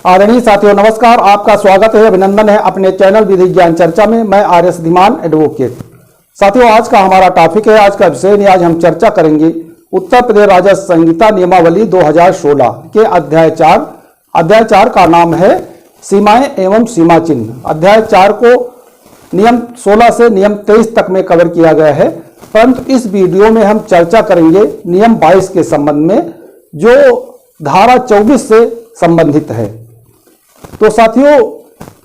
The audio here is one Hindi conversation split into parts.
आदरणीय साथियों नमस्कार, आपका स्वागत है, अभिनंदन है अपने चैनल विधि ज्ञान चर्चा में। मैं आर्यस धीमान एडवोकेट। साथियों आज का हमारा टॉपिक है, आज का विषय आज हम चर्चा करेंगे उत्तर प्रदेश राजस्व संहिता नियमावली 2016 के अध्याय 4 का नाम है सीमाएं एवं सीमा चिन्ह। अध्याय 4 को नियम 16 से नियम 23 तक में कवर किया गया है, परंतु इस वीडियो में हम चर्चा करेंगे नियम 22 के संबंध में, जो धारा 24 से संबंधित है। तो साथियों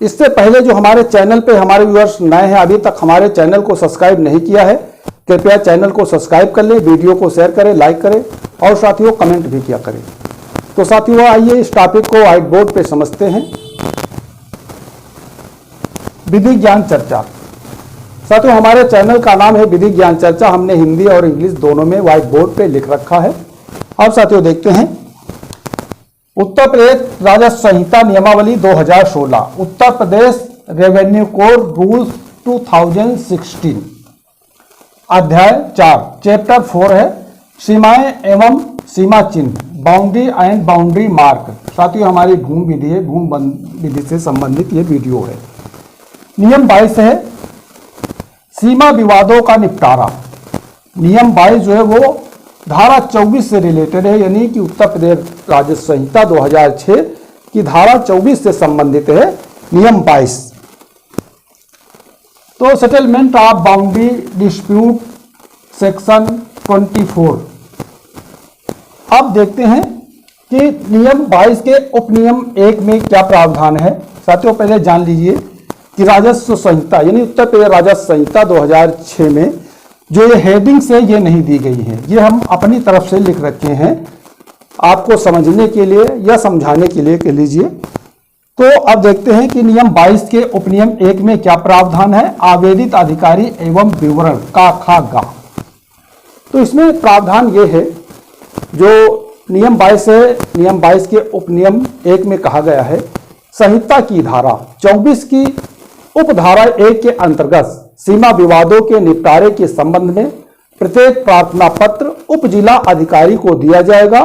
इससे पहले जो हमारे चैनल पे हमारे व्यूअर्स नए हैं, अभी तक हमारे चैनल को सब्सक्राइब नहीं किया है, कृपया चैनल को सब्सक्राइब कर लें, वीडियो को शेयर करें, लाइक करें और साथियों कमेंट भी किया करें। तो साथियों आइए इस टॉपिक को व्हाइट बोर्ड पे समझते हैं। विधि ज्ञान चर्चा। साथियों हमारे चैनल का नाम है विधि ज्ञान चर्चा, हमने हिंदी और इंग्लिश दोनों में व्हाइट बोर्ड पे लिख रखा है। अब साथियों देखते हैं उत्तर प्रदेश राजस्व संहिता नियमावली 2016, Uttar Pradesh revenue code rules 2016, अध्याय 4 चैप्टर 4 है सीमाएं एवं सीमा चिन्ह, बाउंड्री एंड बाउंड्री मार्क। साथियों हमारी भूमि विधि है, भूमि विधि से संबंधित ये वीडियो है। नियम 22 है सीमा विवादों का निपटारा। नियम 22 जो है वो धारा 24 से रिलेटेड है, यानी कि उत्तर प्रदेश राजस्व संहिता 2006 की धारा 24 से संबंधित है नियम 22। तो settlement of boundary dispute section 24। अब देखते हैं कि नियम 22 के उपनियम 1 में क्या प्रावधान है। साथियों पहले जान लीजिए कि राजस्व संहिता यानी उत्तर प्रदेश राजस्व संहिता 2006 में जो ये हेडिंग से ये नहीं दी गई है, ये हम अपनी तरफ से लिख रखे हैं आपको समझने के लिए या समझाने के लिए कह लीजिए। तो अब देखते हैं कि नियम 22 के उपनियम 1 में क्या प्रावधान है। आवेदित अधिकारी एवं विवरण का खा गा। तो इसमें प्रावधान ये है जो नियम 22 है, नियम 22 के उपनियम 1 में कहा गया है संहिता की धारा 24 की उपधारा 1 के अंतर्गत सीमा विवादों के निपटारे के संबंध में प्रत्येक प्रार्थना पत्र उप जिला अधिकारी को दिया जाएगा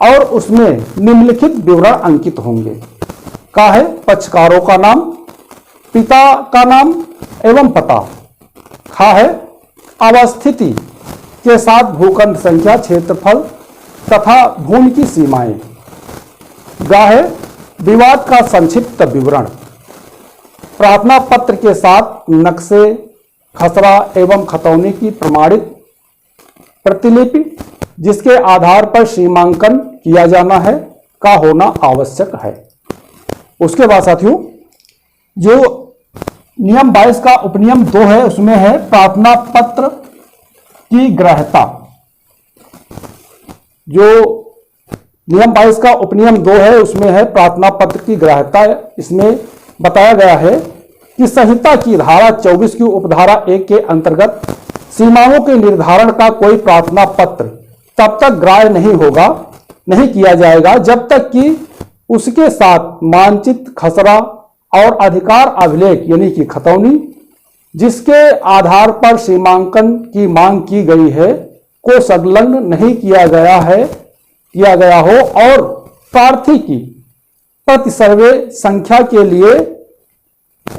और उसमें निम्नलिखित विवरण अंकित होंगे। का है पक्षकारों का नाम, पिता का नाम एवं पता। खा है अवस्थिति के साथ भूखंड संख्या, क्षेत्रफल तथा भूमि की सीमाएं। गा है विवाद का संक्षिप्त विवरण, प्रार्थना पत्र के साथ नक्शे, खसरा एवं खतौनी की प्रमाणित प्रतिलिपि जिसके आधार पर सीमांकन किया जाना है का होना आवश्यक है। उसके बाद साथियों जो नियम 22 का उपनियम 2 है उसमें है प्रार्थना पत्र की ग्राह्यता। जो नियम 22 का उपनियम 2 है उसमें है प्रार्थना पत्र की ग्राह्यता। इसमें बताया गया है कि संहिता की धारा 24 की उपधारा 1 के अंतर्गत सीमाओं के निर्धारण का कोई प्रार्थना पत्र तब तक ग्राह्य नहीं किया जाएगा जब तक कि उसके साथ मानचित्र, खसरा और अधिकार अभिलेख यानी कि खतौनी जिसके आधार पर सीमांकन की मांग की गई है को संलग्न नहीं किया गया हो और प्रार्थी की प्रति सर्वे संख्या के लिए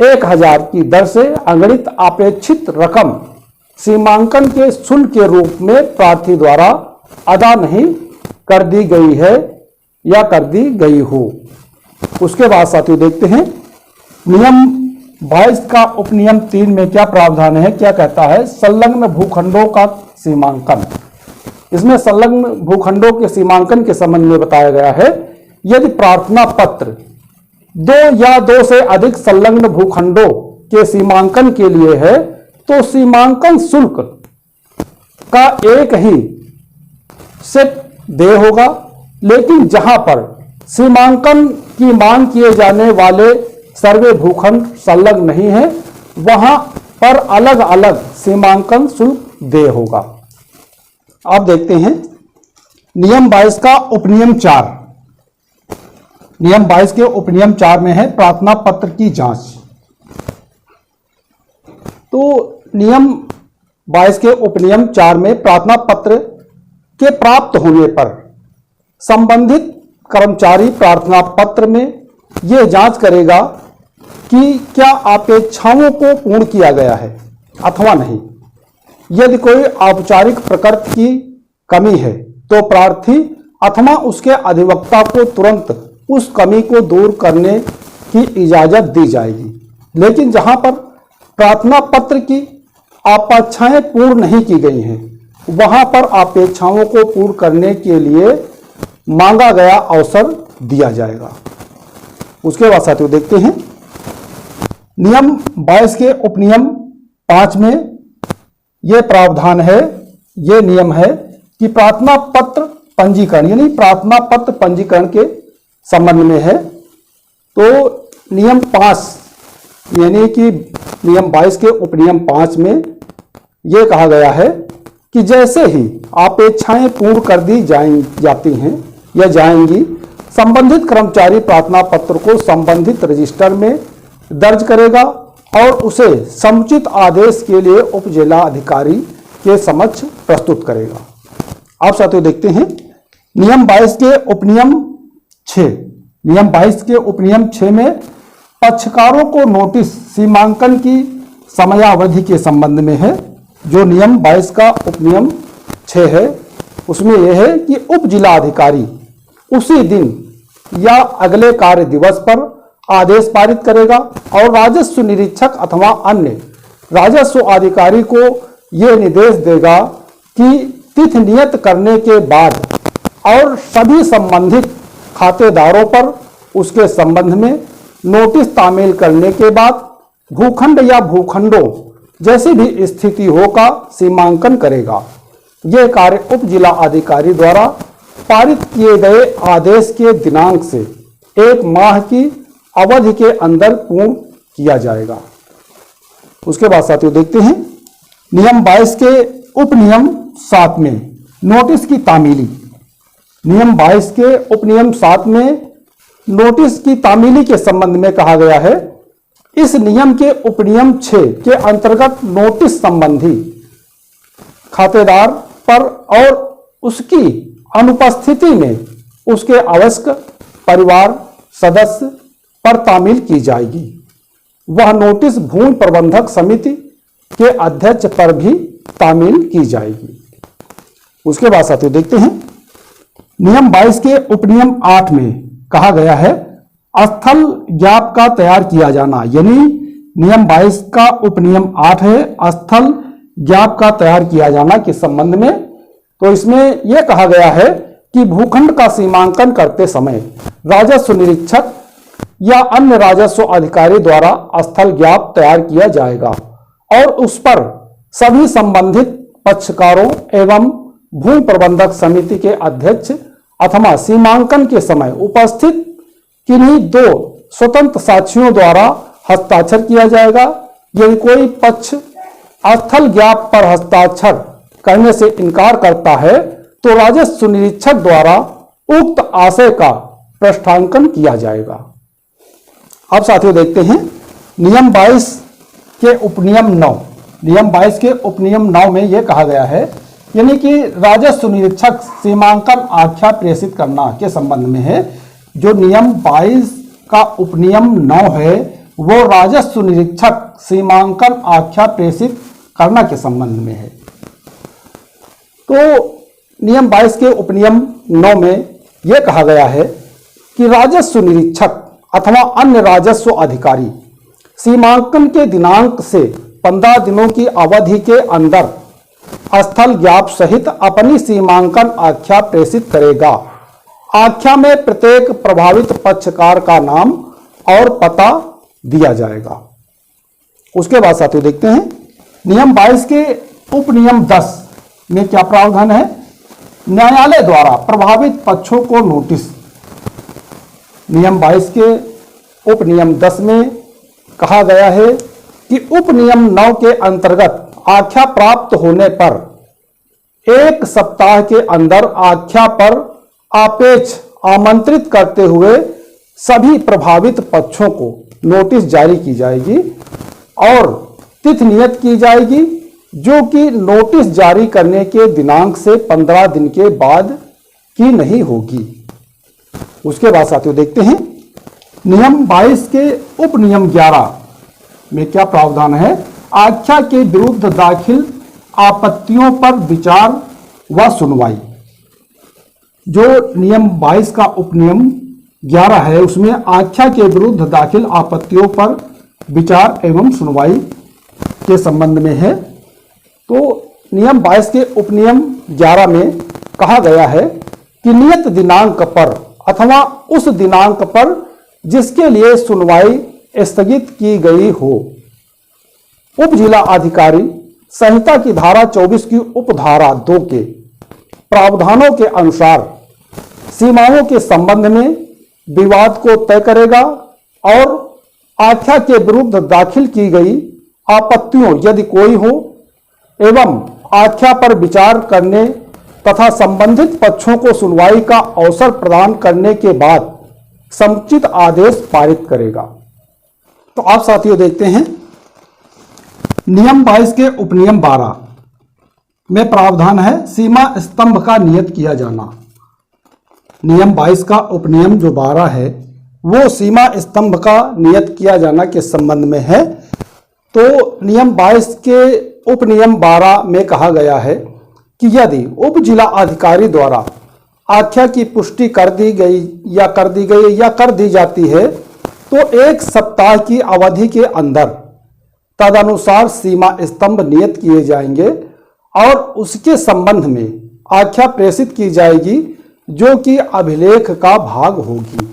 1000 की दर से अगणित अपेक्षित रकम सीमांकन के शुल्क के रूप में प्रार्थी द्वारा अदा नहीं कर दी गई है या कर दी गई हो। उसके बाद साथियों देखते हैं नियम 22 का उपनियम 3 में क्या प्रावधान है, क्या कहता है। संलग्न भूखंडों का सीमांकन। इसमें संलग्न भूखंडों के सीमांकन के संबंध में बताया गया है यदि प्रार्थना पत्र 2 या 2 से अधिक संलग्न भूखंडों के सीमांकन के लिए है तो सीमांकन शुल्क का एक ही सेट देय होगा, लेकिन जहां पर सीमांकन की मांग किए जाने वाले सर्वे भूखंड संलग्न नहीं है वहां पर अलग अलग सीमांकन शुल्क देय होगा। अब देखते हैं नियम 22 का उपनियम 4। नियम 22 के उपनियम 4 में है प्रार्थना पत्र की जांच। तो नियम 22 के उपनियम 4 में प्रार्थना पत्र के प्राप्त होने पर संबंधित कर्मचारी प्रार्थना पत्र में ये जांच करेगा कि क्या अपेक्षाओं को पूर्ण किया गया है अथवा नहीं। यदि कोई औपचारिक प्रकृति की कमी है तो प्रार्थी अथवा उसके अधिवक्ता को तुरंत उस कमी को दूर करने की इजाजत दी जाएगी। लेकिन जहां पर प्रार्थना पत्र की अपेक्षाएं पूर्ण नहीं की गई हैं, वहां पर अपेक्षाओं को पूर्ण करने के लिए मांगा गया अवसर दिया जाएगा। उसके बाद साथियों देखते हैं नियम 22 के उपनियम 5 में यह प्रावधान है, यह नियम है कि प्रार्थना पत्र पंजीकरण यानी प्रार्थना पत्र पंजीकरण के संबंध में है। तो नियम 5 यानी कि नियम 22 के उपनियम 5 में यह कहा गया है कि जैसे ही अपेक्षाएं पूर्ण कर दी जाती हैं या जाएंगी, संबंधित कर्मचारी प्रार्थना पत्र को संबंधित रजिस्टर में दर्ज करेगा और उसे समुचित आदेश के लिए उप जिला अधिकारी के समक्ष प्रस्तुत करेगा। आप साथियों देखते हैं नियम 22 के उपनियम 6। नियम 22 के उपनियम 6 में पक्षकारों को नोटिस सीमांकन की समयावधि के संबंध में है। जो नियम 22 का उपनियम 6 है उसमें यह है कि उप जिला अधिकारी उसी दिन या अगले कार्य दिवस पर आदेश पारित करेगा और राजस्व निरीक्षक अथवा अन्य राजस्व अधिकारी को यह निर्देश देगा कि तिथि नियत करने के बाद और सभी संबंधित खातेदारों पर उसके संबंध में नोटिस तामील करने के बाद भूखंड या भूखंडों जैसी भी स्थिति हो का सीमांकन करेगा। यह कार्य उप जिला अधिकारी द्वारा पारित किए गए आदेश के दिनांक से 1 माह की अवधि के अंदर पूर्ण किया जाएगा। उसके बाद साथियों देखते हैं नियम 22 के उपनियम 7 में नोटिस की तामीली। नियम 22 के उपनियम 7 में नोटिस की तामीली के संबंध में कहा गया है। इस नियम के उपनियम 6 के अंतर्गत नोटिस संबंधी खातेदार पर और उसकी अनुपस्थिति में उसके आवश्यक परिवार सदस्य पर तामील की जाएगी। वह नोटिस भूमि प्रबंधक समिति के अध्यक्ष पर भी तामील की जाएगी। उसके बाद साथियों देखते हैं नियम 22 के उपनियम 8 में कहा गया है स्थल ज्ञाप का तैयार किया जाना। यानी नियम 22 का उपनियम 8 है स्थल ज्ञाप का तैयार किया जाना के संबंध में। तो इसमें यह कहा गया है कि भूखंड का सीमांकन करते समय राजस्व निरीक्षक या अन्य राजस्व अधिकारी द्वारा स्थल ज्ञाप तैयार किया जाएगा और उस पर सभी संबंधित पक्षकारों एवं भूमि प्रबंधक समिति के अध्यक्ष अथवा सीमांकन के समय उपस्थित किन्हीं 2 स्वतंत्र साक्षियों द्वारा हस्ताक्षर किया जाएगा। यदि कोई पक्ष स्थल ज्ञाप पर हस्ताक्षर करने से इनकार करता है तो राजस्व निरीक्षक द्वारा उक्त आशय का पृष्ठांकन किया जाएगा। अब साथियों देखते हैं नियम 22 के उपनियम 9। नियम 22 के उपनियम 9 में यह कहा गया है यानी कि राजस्व निरीक्षक सीमांकन आख्या प्रेषित करना के संबंध में है। जो नियम 22 का उपनियम 9 है वो राजस्व निरीक्षक सीमांकन आख्या प्रेषित करना के संबंध में है। तो नियम 22 के उपनियम 9 में यह कहा गया है कि राजस्व निरीक्षक अथवा अन्य राजस्व अधिकारी सीमांकन के दिनांक से 15 दिनों की अवधि के अंदर स्थल ज्ञाप सहित अपनी सीमांकन आख्या प्रेषित करेगा। आख्या में प्रत्येक प्रभावित पक्षकार का नाम और पता दिया जाएगा। उसके बाद साथियों देखते हैं नियम 22 के उपनियम 10 में क्या प्रावधान है। न्यायालय द्वारा प्रभावित पक्षों को नोटिस। नियम 22 के उपनियम 10 में कहा गया है कि उपनियम 9 के अंतर्गत आख्या प्राप्त होने पर 1 सप्ताह के अंदर आख्या पर आपेक्ष आमंत्रित करते हुए सभी प्रभावित पक्षों को नोटिस जारी की जाएगी और तिथि नियत की जाएगी जो कि नोटिस जारी करने के दिनांक से 15 दिन के बाद की नहीं होगी। उसके बाद साथियों देखते हैं नियम 22 के उपनियम 11 में क्या प्रावधान है? आख्या के विरुद्ध दाखिल आपत्तियों पर विचार व सुनवाई। जो नियम 22 का उपनियम 11 है उसमें आख्या के विरुद्ध दाखिल आपत्तियों पर विचार एवं सुनवाई के संबंध में है। तो नियम 22 के उपनियम 11 में कहा गया है कि नियत दिनांक पर अथवा उस दिनांक पर जिसके लिए सुनवाई स्थगित की गई हो, उप जिला अधिकारी संहिता की धारा 24 की उपधारा 2 के प्रावधानों के अनुसार सीमाओं के संबंध में विवाद को तय करेगा और आख्या के विरुद्ध दाखिल की गई आपत्तियों यदि कोई हो एवं आख्या पर विचार करने तथा संबंधित पक्षों को सुनवाई का अवसर प्रदान करने के बाद समुचित आदेश पारित करेगा। तो आप साथियों देखते हैं नियम 22 के उपनियम 12 में प्रावधान है सीमा स्तंभ का नियत किया जाना। नियम 22 का उपनियम जो 12 है वो सीमा स्तंभ का नियत किया जाना के संबंध में है। तो नियम 22 के उपनियम 12 में कहा गया है कि यदि उप जिला अधिकारी द्वारा आख्या की पुष्टि कर दी गई या कर दी जाती है तो 1 सप्ताह की अवधि के अंदर तदनुसार सीमा स्तंभ नियत किए जाएंगे और उसके संबंध में आख्या प्रेषित की जाएगी जो कि अभिलेख का भाग होगी।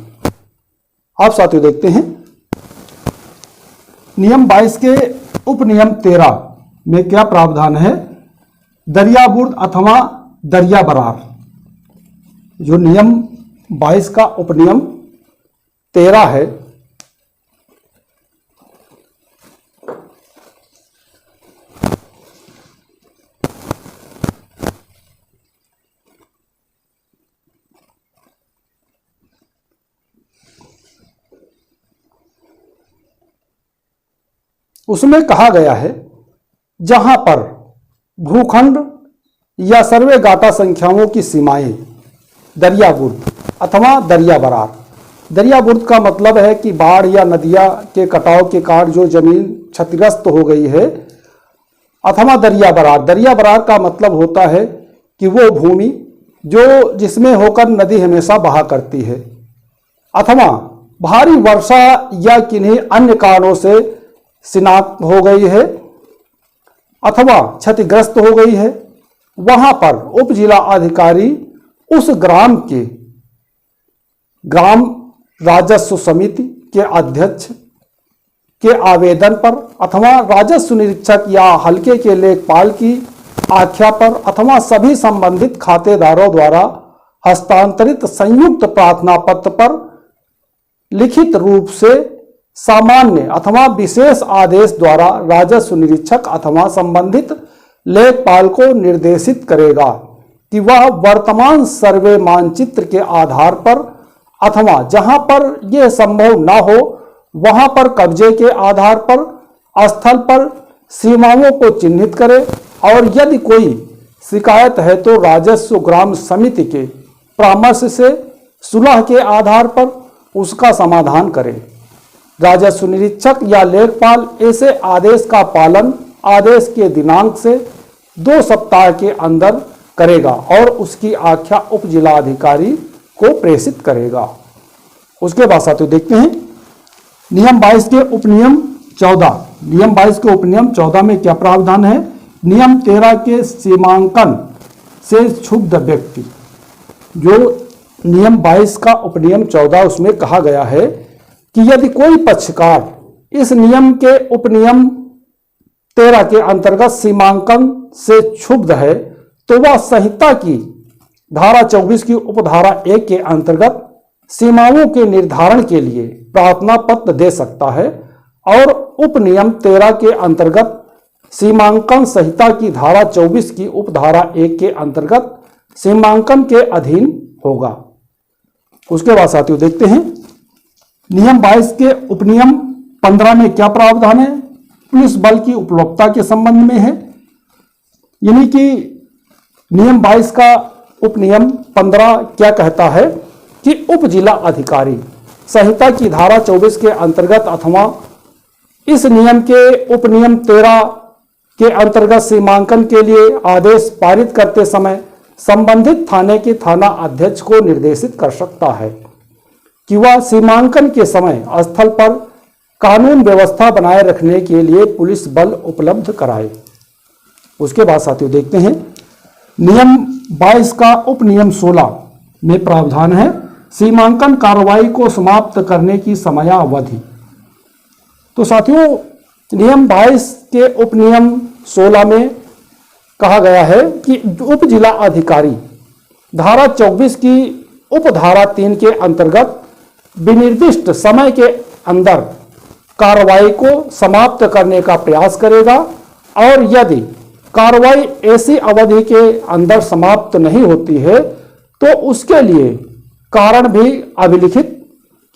आप साथियों देखते हैं नियम 22 के उपनियम 13 में क्या प्रावधान है? दरियाबुर्द अथवा दरिया बरार। जो नियम 22 का उपनियम 13 है उसमें कहा गया है जहां पर भूखंड या सर्वे गाटा संख्याओं की सीमाएं दरियाबुर्द अथवा दरिया बरार। दरियाबुर्द का मतलब है कि बाढ़ या नदियां के कटाव के कारण जो जमीन क्षतिग्रस्त हो गई है, अथवा दरिया बरार। दरिया बरार का मतलब होता है कि वो भूमि जो जिसमें होकर नदी हमेशा बहा करती है, अथवा भारी वर्षा या किन्हीं अन्य कारणों से शिनाख्त हो गई है अथवा क्षतिग्रस्त हो गई है, वहां पर उप जिला अधिकारी उस ग्राम के ग्राम राजस्व समिति के अध्यक्ष के आवेदन पर अथवा राजस्व निरीक्षक या हल्के के लेखपाल की आख्या पर अथवा सभी संबंधित खातेदारों द्वारा हस्तांतरित संयुक्त प्रार्थना पत्र पर लिखित रूप से सामान्य अथवा विशेष आदेश द्वारा राजस्व निरीक्षक अथवा संबंधित लेखपाल को निर्देशित करेगा कि वह वर्तमान सर्वे मानचित्र के आधार पर अथवा जहां पर यह संभव न हो वहां पर कब्जे के आधार पर स्थल पर सीमाओं को चिन्हित करे और यदि कोई शिकायत है तो राजस्व ग्राम समिति के परामर्श से सुलह के आधार पर उसका समाधान करे। राजस्व निरीक्षक या लेखपाल ऐसे आदेश का पालन आदेश के दिनांक से 2 सप्ताह के अंदर करेगा और उसकी आख्या उप जिला अधिकारी को प्रेषित करेगा। उसके बाद साथियों देखते हैं नियम 22 के उपनियम 14। नियम 22 के उपनियम 14 में क्या प्रावधान है? नियम 13 के सीमांकन से क्षुब्ध व्यक्ति। जो नियम 22 का उपनियम 14 उसमें कहा गया है कि यदि कोई पक्षकार इस नियम के उपनियम 13 के अंतर्गत सीमांकन से क्षुब्ध है तो वह संहिता की धारा 24 की उपधारा 1 के अंतर्गत सीमाओं के निर्धारण के लिए प्रार्थना पत्र दे सकता है और उपनियम 13 के अंतर्गत सीमांकन संहिता की धारा 24 की उपधारा 1 के अंतर्गत सीमांकन के अधीन होगा। उसके बाद साथियों देखते हैं नियम 22 के उपनियम 15 में क्या प्रावधान है? पुलिस बल की उपलब्धता के संबंध में है। यानी कि नियम 22 का उपनियम 15 क्या कहता है कि उप जिला अधिकारी संहिता की धारा 24 के अंतर्गत अथवा इस नियम के उपनियम 13 के अंतर्गत सीमांकन के लिए आदेश पारित करते समय संबंधित थाने के थाना अध्यक्ष को निर्देशित कर सकता है कि वह सीमांकन के समय स्थल पर कानून व्यवस्था बनाए रखने के लिए पुलिस बल उपलब्ध कराए। उसके बाद साथियों देखते हैं नियम 22 का उपनियम 16 में प्रावधान है सीमांकन कार्रवाई को समाप्त करने की समयावधि। तो साथियों नियम 22 के उपनियम 16 में कहा गया है कि उप जिला अधिकारी धारा 24 की उपधारा 3 के अंतर्गत विनिर्दिष्ट समय के अंदर कार्रवाई को समाप्त करने का प्रयास करेगा और यदि कार्रवाई ऐसी अवधि के अंदर समाप्त नहीं होती है तो उसके लिए कारण भी अभिलिखित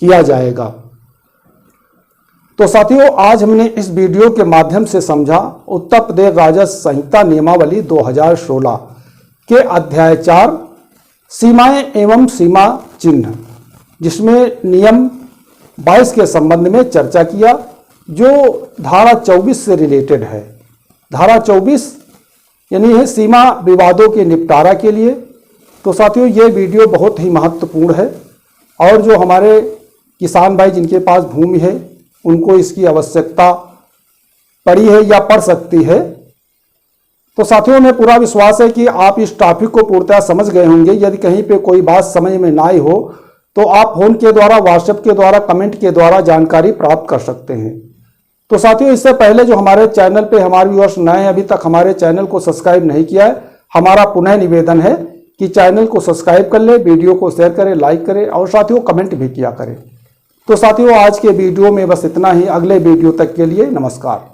किया जाएगा। तो साथियों आज हमने इस वीडियो के माध्यम से समझा उत्तर प्रदेश राजस्व संहिता नियमावली 2016 के अध्याय 4 सीमाएं एवं सीमा चिन्ह, जिसमें नियम 22 के संबंध में चर्चा किया जो धारा 24 से रिलेटेड है। धारा 24 यानी है सीमा विवादों के निपटारा के लिए। तो साथियों ये वीडियो बहुत ही महत्वपूर्ण है और जो हमारे किसान भाई जिनके पास भूमि है उनको इसकी आवश्यकता पड़ी है या पड़ सकती है। तो साथियों में पूरा विश्वास है कि आप इस टॉपिक को पूर्णतः समझ गए होंगे। यदि कहीं पे कोई बात समझ में ना आई हो तो आप फोन के द्वारा, व्हाट्सएप के द्वारा, कमेंट के द्वारा जानकारी प्राप्त कर सकते हैं। तो साथियों इससे पहले जो हमारे चैनल पे हमारे व्यूअर्स नए हैं, अभी तक हमारे चैनल को सब्सक्राइब नहीं किया है, हमारा पुनः निवेदन है कि चैनल को सब्सक्राइब कर ले, वीडियो को शेयर करें, लाइक करें और साथियों कमेंट भी किया करें। तो साथियों आज के वीडियो में बस इतना ही। अगले वीडियो तक के लिए नमस्कार।